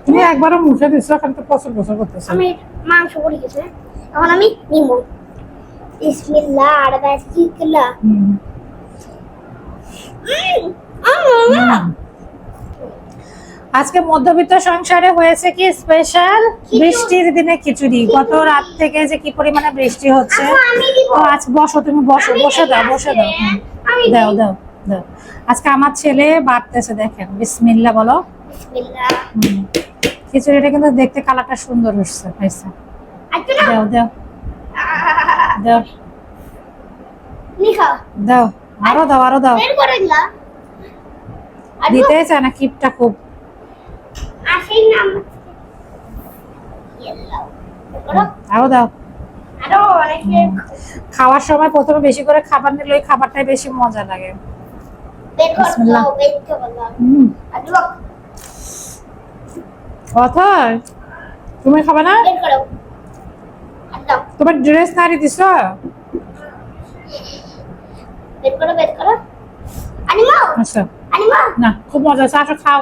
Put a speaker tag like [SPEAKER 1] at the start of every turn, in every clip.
[SPEAKER 1] তুমি একবারও মুখে দিছো, এখন তো পছন্দ পছন্দ করতেছো।
[SPEAKER 2] আমি মাংস পড়ে গেছে, এখন আমি নিব। বিসমিল্লাহ আর বাসমিল্লাহ।
[SPEAKER 1] আজকে মধ্যবিত্ত সংসারে হয়েছে কি স্পেশাল বৃষ্টির দিনে খিচুড়ি। গত রাত থেকে যে কি পরিমাণে বৃষ্টি হচ্ছে, তো আজ বসো, তুমি বসো, বসে দাও, বসে দাও, দাও দাও দাও। আজকে আমার ছেলে বাড়তেছে, দেখেন, বিসমিল্লাহ বলো।
[SPEAKER 2] বিসমিল্লাহ।
[SPEAKER 1] খিচুড়িটা কিন্তু দেখতে কালারটা সুন্দর হচ্ছে, হয়েছে। দাও দাও দাও
[SPEAKER 2] নিখা
[SPEAKER 1] দাও, আরো দাও, আরো দাও।
[SPEAKER 2] বের করে দিলা।
[SPEAKER 1] দিতে চায় না কিপটা খুব।
[SPEAKER 2] আসেই না ইয়েলাও করো।
[SPEAKER 1] আরো দাও।
[SPEAKER 2] আরো অনেকে
[SPEAKER 1] খাওয়ার সময় প্রথমে বেশি করে খাবার নিলে ওই খাবারটাই বেশি মজা লাগে।
[SPEAKER 2] বের করো,
[SPEAKER 1] বিসমিল্লাহ।
[SPEAKER 2] বের করো। আদুয়া
[SPEAKER 1] কথা তুমি খাবে না?
[SPEAKER 2] বের করো। আদুয়া
[SPEAKER 1] তোমার ড্রেস নাড়ি দিছো?
[SPEAKER 2] বের করো, বের করো। আনিমা
[SPEAKER 1] আচ্ছা,
[SPEAKER 2] আনিমা
[SPEAKER 1] না খুব মজা আছে, আসো খাও।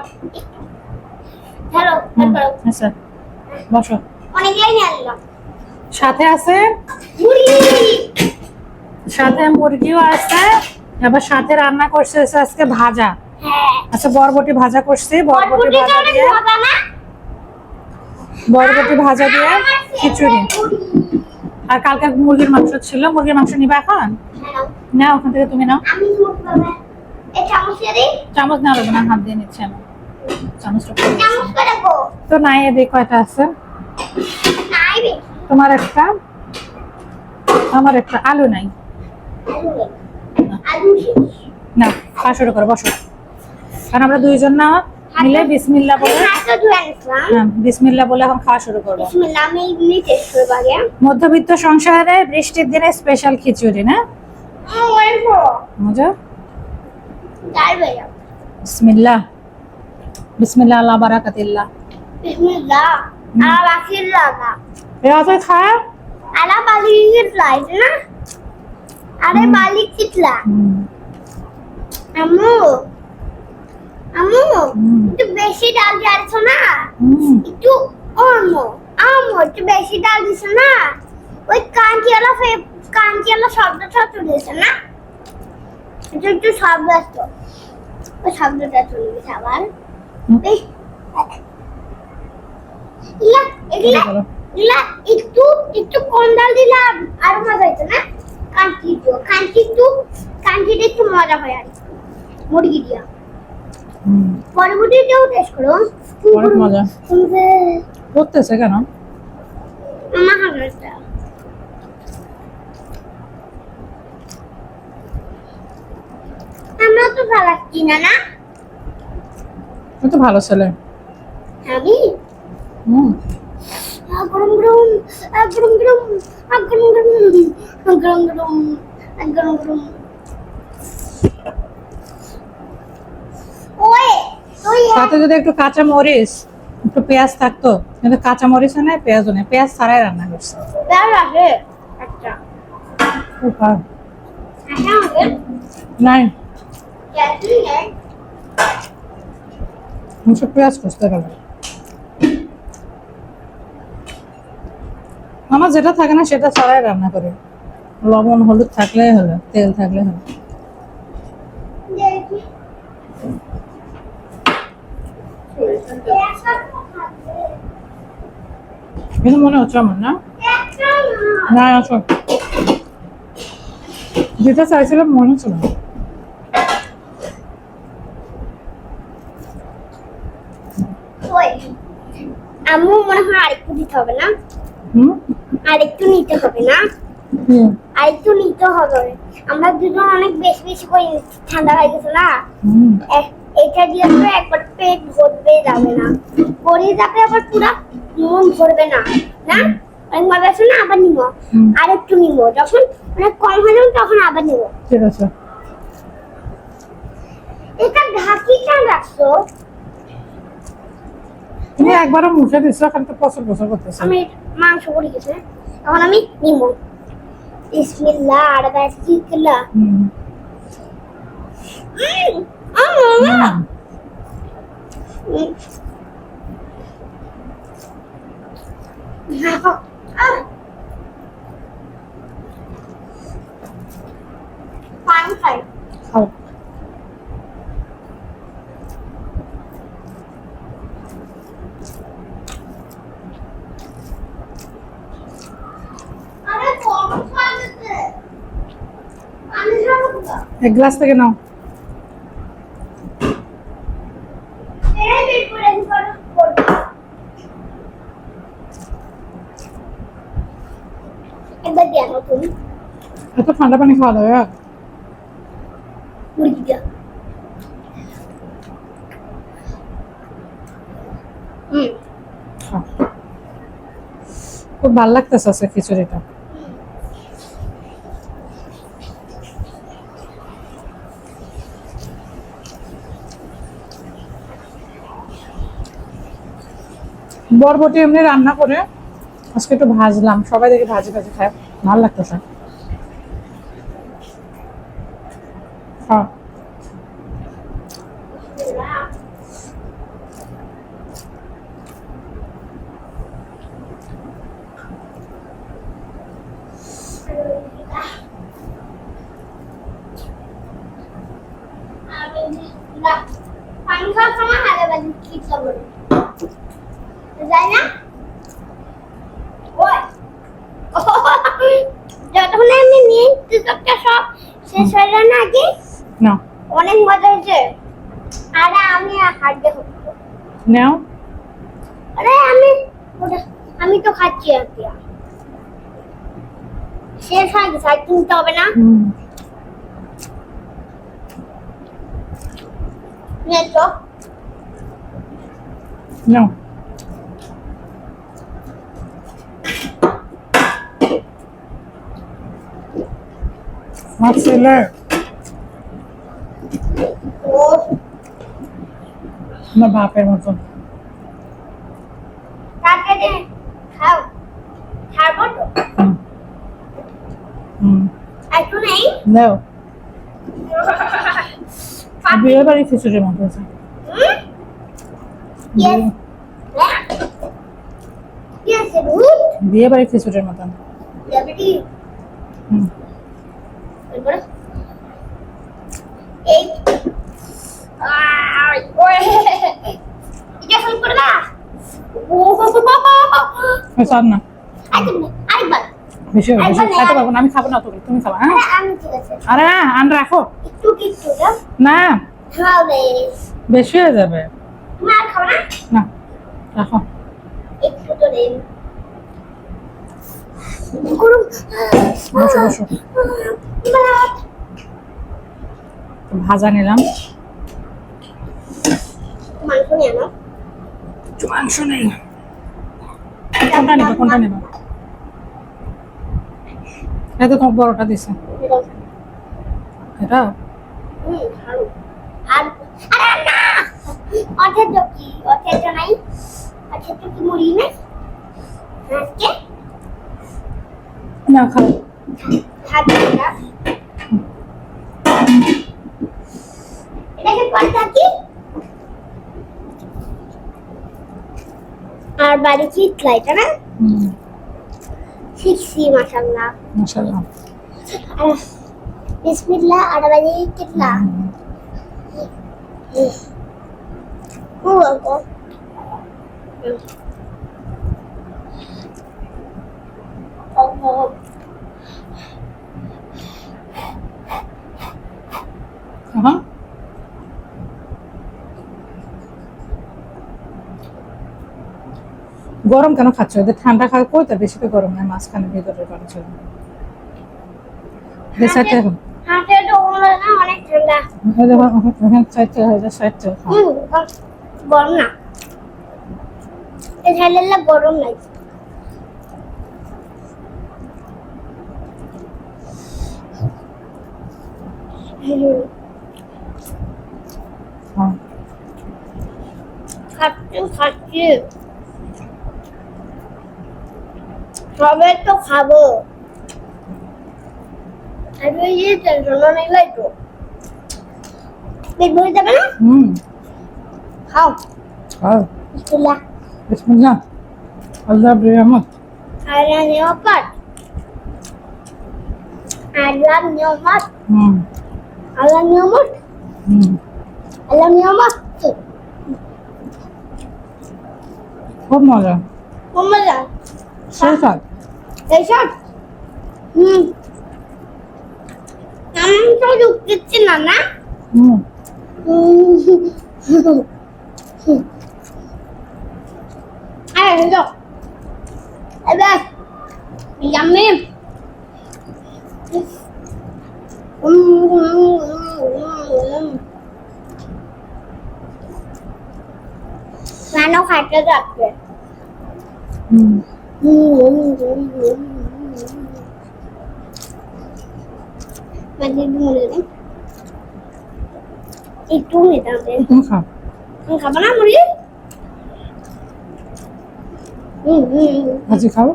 [SPEAKER 2] ধরো, বের করো।
[SPEAKER 1] আচ্ছা বসো।
[SPEAKER 2] অনেক লাইন আনলাম।
[SPEAKER 1] সাথে আছে,
[SPEAKER 2] মুড়ি।
[SPEAKER 1] সাথে মুরগিও আছে, আবার সাথে রান্না করছে হচ্ছে আজকে ভাজা।
[SPEAKER 2] হ্যাঁ,
[SPEAKER 1] আচ্ছা, বরবটি ভাজা করছি, বরবটি
[SPEAKER 2] বরবটিটা
[SPEAKER 1] ভাজা
[SPEAKER 2] অনেক
[SPEAKER 1] দিয়ে,
[SPEAKER 2] মজা না?
[SPEAKER 1] বরবটি ভাজা দিয়ে খিচুড়ি। আর কালকে মুরগির মাংস ছিল, মুরগির মাংস নিবা এখন?
[SPEAKER 2] হ্যাঁ,
[SPEAKER 1] নাও, ওখান থেকে তুমি নাও।
[SPEAKER 2] আমি মুখ বাবা এই চামচ দিয়ে
[SPEAKER 1] চামচ না লাগবে না, হাত দিয়ে নিচ্ছে আমি। চামচটা পড়ে গেছে।
[SPEAKER 2] চামচ করে গো।
[SPEAKER 1] তো নাই, এদিকে কয়টা আছে?
[SPEAKER 2] নাই বে।
[SPEAKER 1] তোমার একটা, আমার একটা। আলু নাই
[SPEAKER 2] আলু শেষ।
[SPEAKER 1] না, খাওয়া শুরু করো, বসো। কারণ আমরা দুইজন না মিলে বিসমিল্লাহ বলে,
[SPEAKER 2] হাতটা ধুয়ে আনছিলাম।
[SPEAKER 1] হ্যাঁ, বিসমিল্লাহ বলে এখন খাওয়া শুরু করবো।
[SPEAKER 2] বিসমিল্লাহ, আমি এমনি টেস্ট করব আগে।
[SPEAKER 1] মধ্যবিত্ত সংসারে বৃষ্টির দিনে স্পেশাল খিচুড়ি না?
[SPEAKER 2] ওয়েলকো
[SPEAKER 1] মজা।
[SPEAKER 2] যাবে।
[SPEAKER 1] বিসমিল্লাহ, বিসমিল্লাহ, আল্লাহ বারাকাতিল্লাহ।
[SPEAKER 2] বিসমিল্লাহ আর বাকিল্লাহ না।
[SPEAKER 1] এত খায়।
[SPEAKER 2] আলা বালির লাইট না। আরে বালি কিতলা। আম্মু আম্মু একটু বেশি ডাল দিছো না? একটু আম্মু আম্মু একটু বেশি ডাল দিছো না? ওই কাঞ্চিওয়ালা শব্দটা তুলেছে না? একটু একটু শব্দ আসতো, ওই শব্দটা তুলে গেছে আবার। এই, ইলা এগুলা এগুলা একটু একটু কম ডাল দিলাম আর মজা হইতো না? কাঞ্চিটা একটু মজা হয় আর মুরগি দিয়া। পরবর্তীটাও টেস্ট করো।
[SPEAKER 1] অনেক মজা করতেছে কেন?
[SPEAKER 2] আমার হাজারটা আমরা তো ফালাচ্ছি না না?
[SPEAKER 1] তুমি তো ভালো ছেলে।
[SPEAKER 2] আমি গরম গরম গরম গরম গরম গরম গরম গরম গরম গরম। ওই ওই
[SPEAKER 1] সাথে যদি একটু কাঁচা মরিচ, একটু পেঁয়াজ থাকতো, কিন্তু কাঁচা মরিচ নেই, পেঁয়াজও নেই, পেঁয়াজ ছাড়াই রান্না করছে।
[SPEAKER 2] প্যার আছে একটা।
[SPEAKER 1] উপহার
[SPEAKER 2] আচ্ছা আমাদের
[SPEAKER 1] নাই,
[SPEAKER 2] ক্যাটলি নেই।
[SPEAKER 1] মুসুর পেঁয়াজ খুঁজতে গেল। আমার যেটা থাকে না সেটা ছাড়াই রান্না করি। লবণ হলুদ থাকলেই হলো, তেল থাকলে হলো।
[SPEAKER 2] দেখি
[SPEAKER 1] কিন্তু মনে হচ্ছে আমার না, না আসো, যেটা চাইছিলাম মনে হচ্ছে না।
[SPEAKER 2] আম্মু মনে হয় আরেকটু দিতে হবে না? আরেকটু নিতে হবে না? আরেকটু নিতে হবে। আমরা দুজন অনেক বেশি বেশি করে ঠান্ডা হয়ে গেছে না? এটা দিয়ে তো একবার পেট ভরবে যাবে না, ভরে যাবে আবার পুরো মন ভরবে না না? একবার আছে না, আবার নিব, আরেকটু নিব, যখন মানে কম হয়ে যাবে তখন আবার নিব।
[SPEAKER 1] ঠিক আছে।
[SPEAKER 2] এটা ঢাকি কেন রাখছো?
[SPEAKER 1] তুমি একবারও মুখে দিছো, এখন তো পছন্দ পছন্দ করতেছো।
[SPEAKER 2] আমি মাংস পড়ে গেছে, এখন আমি নিব। বিসমিল্লাহ আর বাসমিল্লাহ। পান খাই
[SPEAKER 1] খাও।
[SPEAKER 2] আরে কম খাইতে আমি খাবো না
[SPEAKER 1] এক গ্লাস থেকে নাও।
[SPEAKER 2] এই বিপুরে করব একবার দিয়া নাও তুমি
[SPEAKER 1] এত ঠান্ডা পানি খাওয়া দাও।
[SPEAKER 2] মুরগি দিয়া
[SPEAKER 1] খাও। খুব ভালো লাগতেছে আজকে খিচুড়িটা। বরবটি এমনি রান্না করে আজকে একটু ভাজলাম, সবাই দেখে ভাজি ভাজি খায়, ভালো লাগতেছে। হ্যাঁ
[SPEAKER 2] পানি খাওয়ার সময় হালে বাজি কি খাবো যাই না ওই যতক্ষণ আমি নিয়ে তিতকটা সব শেষ হয়ে যায় না আগে
[SPEAKER 1] নাও
[SPEAKER 2] অনেক মজা হয়েছে আরে আমি হাত দেখো
[SPEAKER 1] নাও।
[SPEAKER 2] আরে আমি তো খাচ্ছি আজকে শেষ হয়ে গেছে আর কিনতে হবে না নিয়ে তো
[SPEAKER 1] নাও। আমার ছেলে
[SPEAKER 2] ও
[SPEAKER 1] আমার বাপের মতন।
[SPEAKER 2] তাকে দে খাও খাবো তো একটু নেই
[SPEAKER 1] নাও। বিয়ে বাড়ি খিচুড়ির মতো আছে।
[SPEAKER 2] Yes. Yes, good.
[SPEAKER 1] বিয়ে বাড়ি খিচুড়ির মতন।
[SPEAKER 2] Deputy.
[SPEAKER 1] হুম।
[SPEAKER 2] এরপরে এই ওই এটা ফোন করে না ও
[SPEAKER 1] সব না
[SPEAKER 2] আরেকবার
[SPEAKER 1] বেশি হবে, বেশি খাইতে পারবো না, আমি খাবো না, তুমি খাবা। হ্যাঁ
[SPEAKER 2] আমি ঠিক আছে
[SPEAKER 1] আরে না, আন রাখো
[SPEAKER 2] একটু কিছু দাও
[SPEAKER 1] না,
[SPEAKER 2] খাও রে
[SPEAKER 1] বেশি হয়ে যাবে।
[SPEAKER 2] তুমি আর খাও না
[SPEAKER 1] না রাখো।
[SPEAKER 2] একটু তো রে গরম
[SPEAKER 1] বসো বসো। ভাজা নিলাম,
[SPEAKER 2] মাংস নিয়ে নাও
[SPEAKER 1] মাংস নেই। কোনটা নেবো কোনটা নেবো? এত তো বড়টা দিছে এটা।
[SPEAKER 2] ভালো আর আরে না অথেটো কি অথেটো নাই অথেটো কি মুড়ি নাই আজকে
[SPEAKER 1] না খাও।
[SPEAKER 2] খাবি না এটাকে কোনটা কি আর বাড়ি চিতলা এটা না শিখছি মাশাআল্লাহ
[SPEAKER 1] মাশাআল্লাহ।
[SPEAKER 2] বিসমিল্লাহ আর বাড়ি চিতলা ও বাবা
[SPEAKER 1] হ্যাঁ গরম কেন খাচ্ছ? এদের ঠান্ডা খাওয়া কই, তো বেশি তো গরম নয়, মাঝখানে ভেতরের পানি ছিল। বেসাতে এখন
[SPEAKER 2] হাতে তো না অনেক ঠান্ডা
[SPEAKER 1] এই দেখো এখন সাইডটা হয়ে যায়, সাইডটা
[SPEAKER 2] গরম না এই ঝালেলা গরম নাই
[SPEAKER 1] হ্যাঁ
[SPEAKER 2] খাচ্ছি সবে তো খাবো আমি এই টেনশন নেই লাইতো পেট ভরে যাবে না
[SPEAKER 1] হুম
[SPEAKER 2] খাও
[SPEAKER 1] খাও
[SPEAKER 2] বিসমিল্লাহ
[SPEAKER 1] বিসমিল্লাহ। আল্লাহ রহমত।
[SPEAKER 2] আল্লাহ নিয়ামত। আল্লাহ নিয়ামত।
[SPEAKER 1] হুম
[SPEAKER 2] আল্লাহ নিয়ামত।
[SPEAKER 1] হুম
[SPEAKER 2] আল্লাহ নিয়ামত।
[SPEAKER 1] খুব মজা,
[SPEAKER 2] খুব মজা।
[SPEAKER 1] সেই স্বাদ।
[SPEAKER 2] এইসব আমি তো ঢুকতেছি না না।
[SPEAKER 1] হুম
[SPEAKER 2] আরে লোক এবার ইয়াম্মি নানো খাইতে যাচ্ছে।
[SPEAKER 1] হুম
[SPEAKER 2] একটু নিতাম
[SPEAKER 1] তুমি খাও।
[SPEAKER 2] খাবো না মুড়ি।
[SPEAKER 1] ভাজি খাও।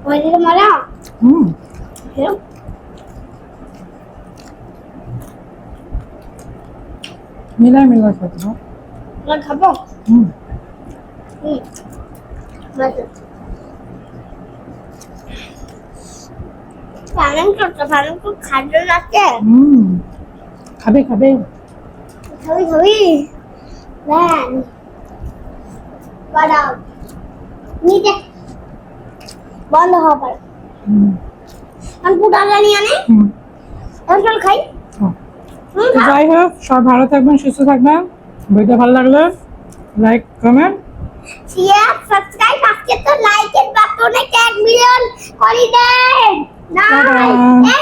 [SPEAKER 2] ওই দিকে মজা।
[SPEAKER 1] হুম মিলাই মিলাই খেতে হবে।
[SPEAKER 2] খাবো।
[SPEAKER 1] হুম
[SPEAKER 2] পালন করতে পালন খুব খাদ্য লাগছে।
[SPEAKER 1] হুম খাবে খাবে।
[SPEAKER 2] খাবি খাবি ব্যান বাড়াও নিতে বন্ধ হওয়া পারে।
[SPEAKER 1] হুম
[SPEAKER 2] আমি পুটা জানি আনে
[SPEAKER 1] হুম
[SPEAKER 2] এখন চল খাই।
[SPEAKER 1] তো যাই হোক, সব ভালো থাকবেন, সুস্থ থাকবেন। ভিডিও ভালো লাগলে লাইক কমেন্ট
[SPEAKER 2] শেয়ার সাবস্ক্রাইব আজকে তো লাইকের বাটনে 1 মিলিয়ন করে দেন।
[SPEAKER 1] টাটা।
[SPEAKER 2] না